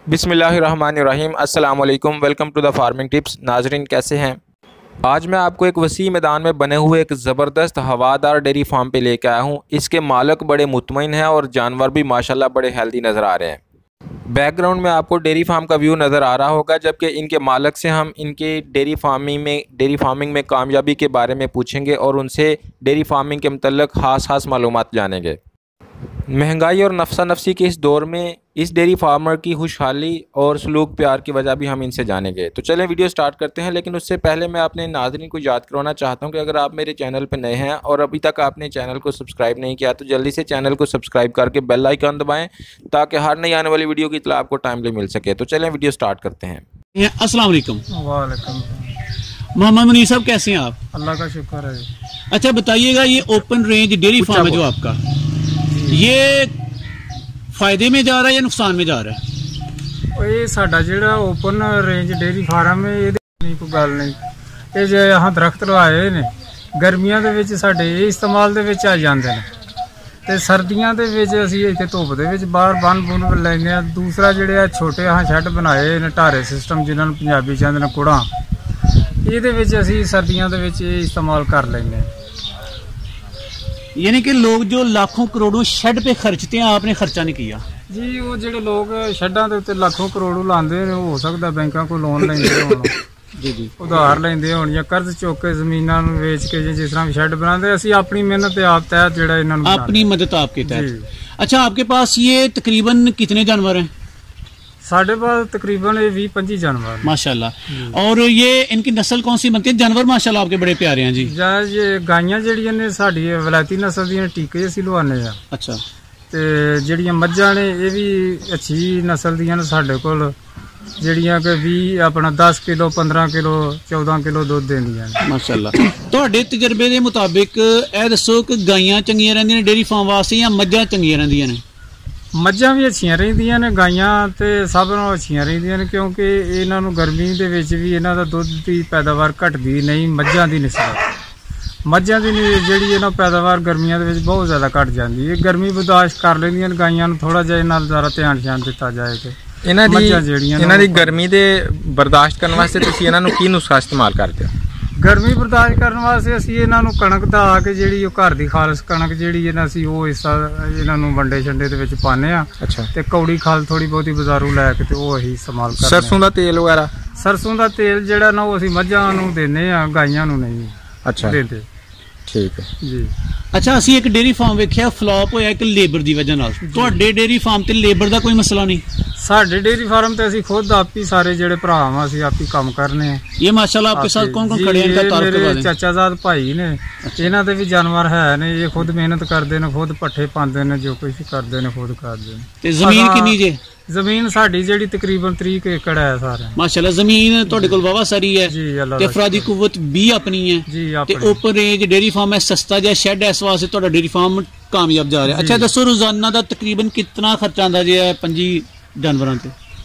बिस्मिल्लाहिर्रहमानिर्रहीम अस्सलाम वालेकुम। Welcome to the farming tips. नाजरीन, कैसे हैं? आज मैं आपको एक वसी मैदान में बने हुए एक ज़बरदस्त हवादार डेयरी फार्म पे लेकर आया हूँ। इसके मालिक बड़े मुतमईन हैं और जानवर भी माशाल्लाह बड़े हेल्दी नज़र आ रहे हैं। बैकग्राउंड में आपको डेयरी फार्म का व्यू नज़र आ रहा होगा, जबकि इनके मालिक से हम इनके डेयरी फार्मिंग में कामयाबी के बारे में पूछेंगे और उनसे डेयरी फार्मिंग के मतलब ख़ास मालूमात जानेंगे। महंगाई और नफसा नफसी के इस दौर में इस डेयरी फार्मर की खुशहाली और सलूक प्यार की वजह भी हम इनसे जानेंगे। तो चलें वीडियो स्टार्ट करते हैं, लेकिन उससे पहले मैं अपने नाज़रीन को याद करवाना चाहता हूं कि अगर आप मेरे चैनल पर नए हैं और अभी तक आपने चैनल को सब्सक्राइब नहीं किया तो जल्दी से चैनल को सब्सक्राइब करके बेल आइकन दबाएं ताकि हर नई आने वाली वीडियो की इत्तला आपको टाइमली मिल सके। तो चलें वीडियो स्टार्ट करते हैं। अस्सलाम वालेकुम। वालेकुम। मोहम्मद मुनीर साहब, कैसे हैं आप? अल्लाह का शुक्र है। अच्छा बताइएगा, ये ओपन रेंज डेयरी फार्म है जो आपका, ये फायदे में जा रहा है या नुकसान में जा रहा है? ਇਹ ਸਾਡਾ ਜਿਹੜਾ ਓਪਨ ਰੇਂਜ ਡੇਅਰੀ ਫਾਰਮ ਹੈ ਇਹਦੇ ਨਹੀਂ ਕੋਈ ਗੱਲ ਨਹੀਂ। ਇਹ ਜੇ ਆਹ ਦਰਖਤ ਲਗਾਏ ਨੇ ਗਰਮੀਆਂ ਦੇ ਵਿੱਚ ਸਾਡੇ ਇਹ ਇਸਤੇਮਾਲ ਦੇ ਵਿੱਚ ਆ ਜਾਂਦੇ ਨੇ ਤੇ ਸਰਦੀਆਂ ਦੇ ਵਿੱਚ ਅਸੀਂ ਇੱਥੇ ਧੁੱਪ ਦੇ ਵਿੱਚ ਬਾਹਰ ਬੰਨ ਲੈਂਦੇ ਆ। ਦੂਸਰਾ ਜਿਹੜੇ ਆ ਛੋਟੇ ਆਹ ਸ਼ੈੱਡ ਬਣਾਏ ਨੇ ਢਾਰੇ ਸਿਸਟਮ ਜਿਨ੍ਹਾਂ ਨੂੰ ਪੰਜਾਬੀ ਚ ਕਹਿੰਦੇ ਨੇ ਕੁੜਾਂ, ਇਹਦੇ ਵਿੱਚ ਅਸੀਂ ਸਰਦੀਆਂ ਦੇ ਵਿੱਚ ਇਹ ਇਸਤੇਮਾਲ ਕਰ ਲੈਂਦੇ ਆ। यानी कि लोग जो लाखों करोड़ों शेड पे खर्चते हैं, आपने खर्चा नहीं किया जी। वो ਜਿਹੜੇ ਲੋਕ ਸ਼ੈੱਡਾਂ ਦੇ ਉੱਤੇ ਲੱਖੋਂ ਕਰੋੜੋਂ ਲਾਉਂਦੇ ਨੇ, ਹੋ ਸਕਦਾ ਬੈਂਕਾਂ ਕੋਲ ਲੋਨ ਲੈਂਦੇ ਹੋਣ ਜੀ ਉਧਾਰ ਲੈਂਦੇ ਹੋਣ ਜਾਂ ਕਰਜ਼ ਚੁੱਕ ਕੇ ਜ਼ਮੀਨਾਂ ਨੂੰ ਵੇਚ ਕੇ ਜਿਸ ਤਰ੍ਹਾਂ ਵੀ ਸ਼ੈੱਡ ਬਣਾਉਂਦੇ। ਅਸੀਂ ਆਪਣੀ ਮਿਹਨਤ ਤੇ ਆਪ ਤਹਿਤ ਜਿਹੜਾ ਇਹਨਾਂ ਨੂੰ अपनी मदद आपके तहत। अच्छा, आपके पास ये तकरीबन कितने जानवर हैं? साढ़े पास तकरीबन 20-25 जानवर माशाल्लाह। और ये इनकी नस्ल कौन सी बनती है? जानवर माशाल्लाह आपके बड़े प्यारे हैं जी। ये गायें ਜਿਹੜੀਆਂ ਨੇ ਸਾਡੀ ਵਲਾਇਤੀ ਨਸਲ ਦੀਆਂ ਟੀਕੇ ਅਸੀਂ ਲਵਾਉਂਦੇ ਆ। ਅੱਛਾ। ਤੇ ਜਿਹੜੀਆਂ ਮੱਝਾਂ ਨੇ ਇਹ ਵੀ ਅੱਛੀ ਨਸਲ ਦੀਆਂ ਨੇ ਸਾਡੇ ਕੋਲ, ਜਿਹੜੀਆਂ ਕਿ 10 ਕਿਲੋ 15 ਕਿਲੋ 14 ਕਿਲੋ ਦੁੱਧ ਦਿੰਦੀਆਂ ਨੇ ਮਾਸ਼ਾਅੱਲਾ। ਤੁਹਾਡੇ ਤਜਰਬੇ ਦੇ ਮੁਤਾਬਿਕ ਇਹ ਦੱਸੋ ਕਿ ਗਾਈਆਂ ਚੰਗੀਆਂ ਰਹਿੰਦੀਆਂ ਨੇ ਡੇਅਰੀ ਫਾਰਮ ਵਾਸਤੇ ਜਾਂ ਮੱਝਾਂ ਚੰਗੀਆਂ ਰਹਿੰਦੀਆਂ ਨੇ? ਮੱਝਾਂ ਵੀ ਅੱਛੀਆਂ ਰਹਿੰਦੀਆਂ ਨੇ, ਗਾਈਆਂ ਤੇ ਸਭ ਨਾਲੋਂ ਅੱਛੀਆਂ ਰਹਿੰਦੀਆਂ ਨੇ, ਕਿਉਂਕਿ ਇਹਨਾਂ ਨੂੰ ਗਰਮੀ ਦੇ ਵਿੱਚ ਵੀ ਇਹਨਾਂ ਦਾ ਦੁੱਧ ਦੀ ਪੈਦਾਵਾਰ ਘਟਦੀ ਨਹੀਂ ਮੱਝਾਂ ਦੀ ਨਿਸਬਤ। ਮੱਝਾਂ ਦੀ ਜਿਹੜੀ ਇਹਨਾਂ ਪੈਦਾਵਾਰ ਗਰਮੀਆਂ ਦੇ ਵਿੱਚ ਬਹੁਤ ਜ਼ਿਆਦਾ ਘਟ ਜਾਂਦੀ ਹੈ। ਗਰਮੀ ਬਰਦਾਸ਼ਤ ਕਰ ਲੈਂਦੀਆਂ ਨੇ, ਗਾਈਆਂ ਨੂੰ ਥੋੜਾ ਜਿਹਾ ਨਾਲ ਜ਼ਿਆਦਾ ਧਿਆਨ ਦਿੱਤਾ ਜਾਏ ਕਿ ਇਹਨਾਂ ਦੀ ਗਰਮੀ ਦੇ ਬਰਦਾਸ਼ਤ ਕਰਨ ਵਾਸਤੇ ਤੁਸੀਂ ਇਹਨਾਂ ਨੂੰ ਕੀ ਨੁਸਖਾ ਇਸਤੇਮਾਲ ਕਰਦੇ ਹੋ? ਗਰਮੀ ਬਰਦਾਸ਼ਤ ਕਰਨ ਵਾਸਤੇ ਅਸੀਂ ਇਹਨਾਂ ਨੂੰ ਕਣਕ ਦਾ ਆ ਕੇ ਜਿਹੜੀ ਉਹ ਘਰ ਦੀ ਖਾਲਸ ਕਣਕ ਜਿਹੜੀ ਇਹਨਾਂ ਅਸੀਂ ਉਹ ਹਿੱਸਾ ਇਹਨਾਂ ਨੂੰ ਵੰਡੇ ਛੰਡੇ ਦੇ ਵਿੱਚ ਪਾਉਂਦੇ ਆ। ਅੱਛਾ। ਤੇ ਕੌੜੀ ਖਾਲ ਥੋੜੀ ਬਹੁਤੀ ਬਾਜ਼ਾਰੋਂ ਲੈ ਕੇ ਤੇ ਉਹ ਅਸੀਂ ਇਸਤੇਮਾਲ ਕਰਦੇ। ਸਰਸੋਂ ਦਾ ਤੇਲ ਵਗੈਰਾ? ਸਰਸੋਂ ਦਾ ਤੇਲ ਜਿਹੜਾ ਨਾ ਉਹ ਅਸੀਂ ਮੱਝਾਂ ਨੂੰ ਦਿੰਦੇ ਆ, ਗਾਈਆਂ ਨੂੰ ਨਹੀਂ। ਅੱਛਾ, ਦਿੰਦੇ। ਠੀਕ ਹੈ ਜੀ। अच्छा, ਅਸੀਂ ਇੱਕ ਡੇਅਰੀ ਫਾਰਮ ਵੇਖਿਆ ਫਲॉप ਹੋਇਆ ਇੱਕ ਲੇਬਰ ਦੀ ਵਜ੍ਹਾ ਨਾਲ। ਤੁਹਾਡੇ ਡੇਅਰੀ ਫਾਰਮ ਤੇ ਲੇਬਰ ਦਾ ਕੋਈ ਮਸਲਾ ਨਹੀਂ? ਸਾਡੇ ਡੇਅਰੀ ਫਾਰਮ ਤੇ ਅਸੀਂ ਖੁਦ ਆਪ ਹੀ ਸਾਰੇ ਜਿਹੜੇ ਭਰਾ ਆ ਅਸੀਂ ਆਪ ਹੀ ਕੰਮ ਕਰਨੇ ਆ। ਇਹ ਮਾਸ਼ਾਅੱਲਾ आपके साथ कौन कौन खड़े हैं? इनका तारुफ करवा दें। ਚਾਚਾਜ਼ਾਦ ਭਾਈ ਨੇ, ਇਹਨਾਂ ਦੇ ਵੀ ਜਾਨਵਰ ਹੈ ਨੇ, ਇਹ ਖੁਦ ਮਿਹਨਤ ਕਰਦੇ ਨੇ, ਖੁਦ ਪੱਠੇ ਪਾਉਂਦੇ ਨੇ, ਜੋ ਕੁਝ ਕਰਦੇ ਨੇ ਖੁਦ ਕਰਦੇ ਨੇ। ਤੇ ਜ਼ਮੀਨ ਕਿੰਨੀ ਜੇ? ਜ਼ਮੀਨ ਸਾਡੀ ਜਿਹੜੀ ਤਕਰੀਬਨ 30 ਏਕੜ ਹੈ ਸਾਰਾ ਮਾਸ਼ਾਅੱਲਾ। ਜ਼ਮੀਨ ਤੁਹਾਡੇ ਕੋਲ ਵਾਵਾ ਸਾਰੀ ਹੈ ਜੀ। ਅੱਲਾਹ ਤੇ ਅਫਰਾਦੀ ਕੁਵਤ ਵੀ ਆਪਣੀ ਹੈ ਜੀ। ਤੇ ਓਪਨ ਰੇਂਜ ਡੇਅਰੀ ਫਾਰਮ ਹੈ, ਸਸਤਾ ਜਿਹਾ ਸ਼ੈੱਡ ਹੈ, ਇਸ ਵਾਸਤੇ ਤੁਹਾਡਾ ਡੇਅਰੀ ਫਾਰਮ ਕਾਮਯਾਬ ਜਾ ਰਿਹਾ। ਅੱਛਾ ਦੱਸੋ, ਰੋਜ਼ਾਨਾ ਦਾ ਤਕਰੀਬਨ ਕਿੰਨਾ ਖਰਚਾ ਆਉਂਦਾ ਜੇ 25 ਜਾਨਵਰਾਂ ਤੇ?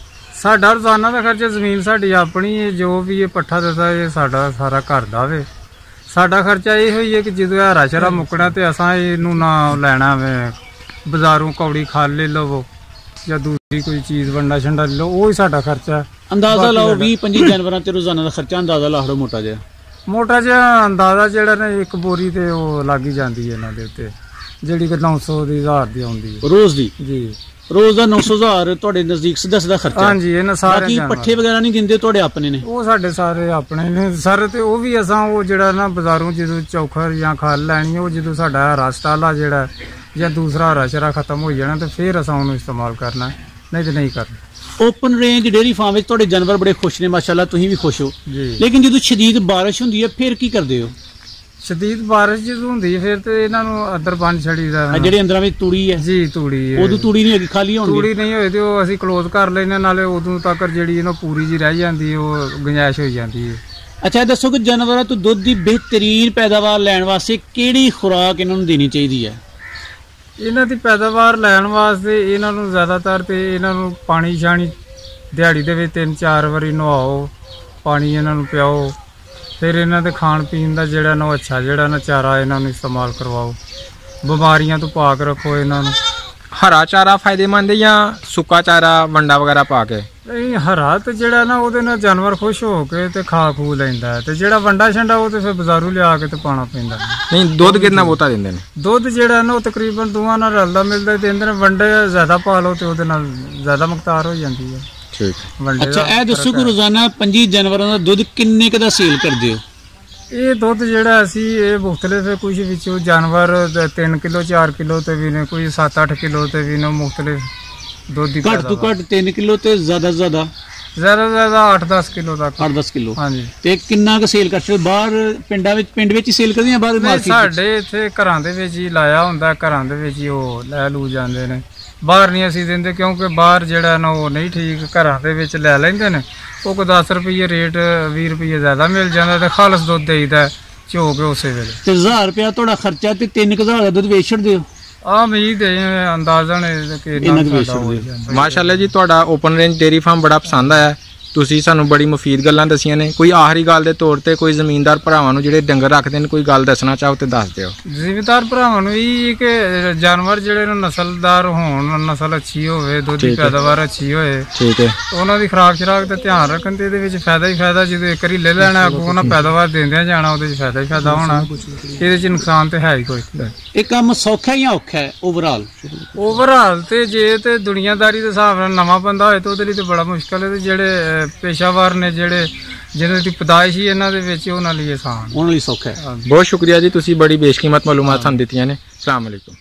ਸਾਡਾ ਰੋਜ਼ਾਨਾ ਦਾ ਖਰਚਾ, ਜ਼ਮੀਨ ਸਾਡੀ ਆਪਣੀ ਹੈ, ਜੋ ਵੀ ਇਹ ਪੱਠਾ ਦਿੰਦਾ ਇਹ ਸਾਡਾ ਸਾਰਾ ਘਰ ਦਾ ਵੇ। ਸਾਡਾ ਖਰਚਾ ਇਹ ਹੋਈ ਹੈ ਕਿ ਜਦੋਂ ਹਰਾ ਸ਼ਰਾ ਮੁੱਕਣਾ ਤੇ ਅਸਾਂ ਇਹਨੂੰ ਨਾ ਲੈਣਾ ਵੇ ਬਾਜ਼ਾਰੋਂ ਕੌੜੀ ਖਾਲ ਲੈ ਲਵੋ ਜਾਂ ਦੂਸਰੀ ਕੋਈ ਚੀਜ਼ ਵੰਡਾ ਛੰਡਾ ਲੈ ਲਓ, ਉਹ ਹੀ ਸਾਡਾ ਖਰਚਾ। ਅੰਦਾਜ਼ਾ ਲਾਓ 20-25 ਜਾਨਵਰਾਂ ਤੇ ਰੋਜ਼ਾਨਾ ਦਾ ਖਰਚਾ ਅੰਦਾਜ਼ਾ ਲਾ ਲਓ ਮੋਟਾ ਜਿਹਾ ਅੰਦਾਜ਼ਾ ਜਿਹੜਾ ਨਾ ਇੱਕ ਬੋਰੀ ਤੇ ਉਹ ਲੱਗ ਹੀ ਜਾਂਦੀ ਹੈ ਇਹਨਾਂ ਦੇ ਉੱਤੇ, ਜਿਹੜੀ ਕਿ 900 ਦੀ 1000 ਦੀ ਆਉਂਦੀ ਹੈ ਰੋਜ਼ ਦੀ ਜੀ। ਰੋਜ਼ ਦਾ 900,000 ਤੁਹਾਡੇ ਨਜ਼ਦੀਕ ਸਿੱਧਾ ਖਰਚਾ? ਹਾਂਜੀ। ਇਹਨਾਂ ਸਾਰੇ ਪੱਠੇ ਵਗੈਰਾ ਨਹੀਂ ਦਿੰਦੇ ਤੁਹਾਡੇ ਆਪਣੇ ਨੇ? ਉਹ ਸਾਡੇ ਸਾਰੇ ਆਪਣੇ ਨੇ ਸਰ, ਤੇ ਉਹ ਵੀ ਅਸਾਂ ਉਹ ਜਿਹੜਾ ਨਾ ਬਾਜ਼ਾਰੋਂ ਜਦੋਂ ਚੌਖਰ ਜਾਂ ਖਾਲ ਲੈਣੀ, ਉਹ ਜਦੋਂ ਸਾਡਾ ਰਸਟਾਲਾ ਜਿਹੜਾ ਜਾਂ ਦੂਸਰਾ ਹਰਾ ਸ਼ਰਾ ਖਤਮ ਹੋ ਜਾਣਾ ਤੇ ਫਿਰ ਅਸਾਂ ਉਹਨੂੰ ਇਸਤੇਮਾਲ ਕਰਨਾ, ਨਹੀਂ ਤੇ ਨਹੀਂ ਕਰਨਾ। ਓਪਨ ਰੇਂਜ ਡੇਅਰੀ ਫਾਰਮ ਵਿੱਚ ਤੁਹਾਡੇ ਜਾਨਵਰ ਬੜੇ ਖੁਸ਼ ਨੇ ਮਾਸ਼ਾਅੱਲਾ, ਤੁਸੀਂ ਵੀ ਖੁਸ਼ ਹੋ ਜੀ। ਲੇਕਿਨ ਜਦੋਂ ਸ਼ਦੀਦ ਬਾਰਿਸ਼ ਹੁੰਦੀ ਹੈ ਫਿਰ ਕੀ ਕਰਦੇ ਹੋ? ਸ਼ਦੀਦ ਬਾਰਿਸ਼ ਜਦੋਂ ਹੁੰਦੀ ਹੈ ਫਿਰ ਤੇ ਇਹਨਾਂ ਨੂੰ ਅੰਦਰ ਬੰਨ ਛੜੀਦਾ। ਜਿਹੜੇ ਅੰਦਰਾਂ ਵਿੱਚ ਤੂੜੀ ਹੈ ਜੀ, ਤੂੜੀ ਉਦੋਂ ਤੂੜੀ ਨਹੀਂ ਹੈਗੀ, ਖਾਲੀ ਹੋਣੀ ਤੂੜੀ ਨਹੀਂ ਹੋਏ ਤੇ ਉਹ ਅਸੀਂ ਕਲੋਜ਼ ਕਰ ਲੈਂਦੇ, ਨਾਲੇ ਉਦੋਂ ਤੱਕ ਜਿਹੜੀ ਇਹਨਾਂ ਪੂਰੀ ਜੀ ਰਹਿ ਜਾਂਦੀ ਹੈ, ਉਹ ਗੁੰਜਾਇਸ਼ ਹੋ ਜਾਂਦੀ ਹੈ। ਅੱਛਾ ਦੱਸੋ ਕਿ ਜਾਨਵਰਾਂ ਤੋਂ ਦੁੱਧ ਦੀ ਬਿਹਤਰੀਨ ਪੈਦਾਵਾਰ ਲੈਣ ਵਾਸਤੇ ਕਿਹੜੀ ਖੁਰਾਕ ਇਹਨਾਂ ਨੂੰ ਦੇਣੀ ਚਾਹੀਦੀ ਹੈ? ਇਹਨਾਂ ਦੀ ਪੈਦਾਵਾਰ ਲੈਣ ਵਾਸਤੇ ਇਹਨਾਂ ਨੂੰ ਜ਼ਿਆਦਾਤਰ ਤੇ ਇਹਨਾਂ ਨੂੰ ਪਾਣੀ ਛਾਣੀ ਦਿਹਾੜੀ ਦੇ ਵਿੱਚ 3-4 ਵਾਰੀ ਨਹਾਓ, ਪਾਣੀ ਇਹਨਾਂ ਨੂੰ ਪਿਆਓ, ਫਿਰ ਇਹਨਾਂ ਦੇ ਖਾਣ ਪੀਣ ਦਾ ਜਿਹੜਾ ਨਾ ਅੱਛਾ ਜਿਹੜਾ ਨਾ ਚਾਰਾ ਇਹਨਾਂ ਨੂੰ ਇਸਤੇਮਾਲ ਕਰਵਾਓ, ਬਿਮਾਰੀਆਂ ਤੋਂ ਪਾਕ ਰੱਖੋ ਇਹਨਾਂ ਨੂੰ। ਹਰਾ ਚਾਰਾ ਫਾਇਦੇਮੰਦ ਹੈ ਜਾਂ ਸੁੱਕਾ ਚਾਰਾ ਵੰਡਾ ਵਗੈਰਾ ਪਾ ਕੇ? ਨਹੀਂ, ਹਰਾ ਤੇ ਜਿਹੜਾ ਨਾ ਉਹਦੇ ਨਾਲ ਜਾਨਵਰ ਖੁਸ਼ ਹੋ ਕੇ ਤੇ ਖਾ ਖੂ ਲੈਂਦਾ ਹੈ, ਤੇ ਜਿਹੜਾ ਵੰਡਾ ਛੰਡਾ ਉਹ ਤੇ ਫਿਰ ਬਾਜ਼ਾਰੂ ਲਿਆ ਕੇ ਤੇ ਪਾਣਾ ਪੈਂਦਾ। ਨਹੀਂ, ਦੁੱਧ ਕਿੰਨਾ ਬਹੁਤਾ ਦਿੰਦੇ ਨੇ? ਦੁੱਧ ਜਿਹੜਾ ਨਾ ਉਹ ਤਕਰੀਬਨ ਦੋਵਾਂ ਨਾਲ ਰਲਦਾ ਮਿਲਦਾ ਦਿੰਦੇ ਨੇ। ਵੰਡੇ ਜ਼ਿਆਦਾ ਪਾ ਲਓ ਤੇ ਉਹਦੇ ਨਾਲ ਜ਼ਿਆਦਾ ਮਕਤਾਰ ਹੋ ਜਾਂਦੀ ਹੈ। ਠੀਕ। ਵੰਡੇ ਅੱਛਾ, ਇਹ ਦੱਸੋ ਕਿ ਰੋਜ਼ਾਨਾ 25 ਜਾਨਵਰਾਂ ਦਾ ਦੁੱਧ ਕਿੰਨੇ ਕ ਦਾ ਸੇਲ ਕਰਦੇ ਹੋ? ਇਹ ਦੁੱਧ ਜਿਹੜਾ ਅਸੀਂ ਇਹ ਮੁਖਤਲਿਫ ਹੈ, ਕੁਝ ਵਿੱਚੋਂ ਜਾਨਵਰ 3 ਕਿਲੋ 4 ਕਿਲੋ ਤੇ ਵੀ ਨੇ, ਕੋਈ 7-8 ਕਿਲੋ ਤੇ ਵੀ ਨੇ। ਮੁਖਤਲਿਫ ਦੁੱਧ ਦੀ ਘੱਟ ਤੋਂ ਘੱਟ 3 ਕਿਲੋ ਤੇ ਜ਼ਿਆਦਾ ਤੋਂ ਜ਼ਿਆਦਾ 8-10 ਕਿਲੋ ਤੱਕ। 8-10 ਕਿਲੋ। ਹਾਂਜੀ। ਤੇ ਕਿੰਨਾ ਕੁ ਸੇਲ ਕਰਦੇ? ਬਾਹਰ ਪਿੰਡ ਵਿੱਚ ਹੀ ਸੇਲ ਕਰਦੇ ਜਾਂ ਬਾਹਰ ਮਾਰਕੀਟ? ਸਾਡੇ ਇੱਥੇ ਘਰਾਂ ਦੇ ਵਿੱਚ ਹੀ ਲਾਇਆ ਹੁੰਦਾ, ਘਰਾਂ ਦੇ ਵਿੱਚ ਹੀ ਉਹ ਲੈ ਲੂ ਜਾਂਦੇ ਨੇ। ਬਾਹਰ ਨਹੀਂ ਅਸੀਂ ਦਿੰਦੇ, ਕਿਉਂਕਿ ਬਾਹਰ ਜਿਹੜਾ ਨਾ ਉਹ ਨਹੀਂ ਠੀਕ, ਘਰਾਂ ਦੇ ਵਿੱਚ ਲੈ ਲੈਂਦੇ ਨੇ। ਉਹ ਕੋ 10 ਰੁਪਏ ਰੇਟ 20 ਰੁਪਏ ਜ਼ਿਆਦਾ ਮਿਲ ਜਾਂਦਾ ਤੇ ਖਾਲਸ ਦੁੱਧ ਦੇਈਦਾ ਝੋ ਕੇ ਉਸੇ ਵੇਲੇ। ਤੇ 1000 ਰੁਪਇਆ ਤੁਹਾਡਾ ਖਰਚਾ ਤੇ 3000 ਦਾ ਦੁੱਧ ਵੇਚ ਛੱਡਦੇ ਹੋ? ਆ ਉਮੀਦ ਹੈ, ਅੰਦਾਜ਼ਨ ਮਾਸ਼ਾਅੱਲਾ ਜੀ, ਤੁਹਾਡਾ ਓਪਨ ਰੇਂਜ ਡੇਅਰੀ ਫਾਰਮ ਬੜਾ ਪਸੰਦ ਆਇਆ। ਤੁਸੀਂ ਸਾਨੂੰ ਬੜੀ ਮੁਫੀਦ ਗੱਲਾਂ ਦੱਸੀਆਂ ਨੇ। ਕੋਈ ਆਖਰੀ ਗੱਲ ਦੇ ਤੌਰ ਤੇ ਕੋਈ ਜ਼ਮੀਨਦਾਰ ਭਰਾਵਾਂ ਨੂੰ ਜਿਹੜੇ ਡੰਗਰ ਰੱਖਦੇ ਨੇ ਕੋਈ ਗੱਲ ਦੱਸਣਾ ਚਾਹੋ ਤੇ ਦੱਸ ਦਿਓ। ਜ਼ਿਮੀਦਾਰ ਭਰਾਵਾਂ ਨੂੰ ਇਹ ਕਿ ਜਾਨਵਰ ਜਿਹੜੇ ਨੂੰ ਨਸਲਦਾਰ ਹੋਣ, ਨਸਲ ਅੱਛੀ ਹੋਵੇ, ਦੁੱਧ ਦੀ ਪੈਦਾਵਾਰ ਅੱਛੀ ਹੋਏ, ਠੀਕ ਹੈ, ਉਹਨਾਂ ਦੀ ਖੁਰਾਕ ਸ਼ਰਾਕ ਤੇ ਧਿਆਨ ਰੱਖਣ ਤੇ ਇਹਦੇ ਵਿੱਚ ਫਾਇਦਾ ਹੀ ਫਾਇਦਾ। ਜਦੋਂ ਇੱਕ ਵਾਰੀ ਲੈ ਲੈਣਾ ਉਹਨਾਂ ਪੈਦਾਵਾਰ ਦਿੰਦਿਆਂ ਜਾਣਾ, ਉਹਦੇ ਵਿੱਚ ਫਾਇਦਾ ਹੀ ਫਾਇਦਾ ਹੋਣਾ, ਇਹਦੇ ਚ ਨੁਕਸਾਨ ਤੇ ਹੈ ਹੀ ਕੋਈ। ਇਹ ਕੰਮ ਸੌਖਾ ਜਾਂ ਔਖਾ ਹੈ ਓਵਰਆਲ ਤੇ ਜੇ ਤੇ ਦੁਨੀਆਦਾਰੀ ਦੇ ਹਿਸਾਬ ਨਾਲ ਨਵਾਂ ਬੰਦਾ ਹੋਏ ਤਾਂ ਉਹਦੇ ਲਈ ਤੇ ਬੜਾ ਮੁਸ਼ਕਲ ਹੈ, ਤੇ ਜਿਹੜੇ ਪੇਸ਼ਾਵਰ ਨੇ ਜਿਹਨਾਂ ਦੀ ਪਦਾਇਸ਼ ਹੀ ਇਹਨਾਂ ਦੇ ਵਿੱਚ, ਉਹਨਾਂ ਲਈ ਆਸਾਨ, ਉਹਨਾਂ ਲਈ ਸੌਖਾ ਹੈ। ਬਹੁਤ ਸ਼ੁਕਰੀਆ ਜੀ, ਤੁਸੀਂ ਬੜੀ ਬੇਸ਼ਕੀਮਤ ਮਾਲੂਮਾਤ ਸਾਨੂੰ ਦਿੱਤੀਆਂ ਨੇ। ਅਸਲਾਮ ਵਾਲੇਕੁਮ।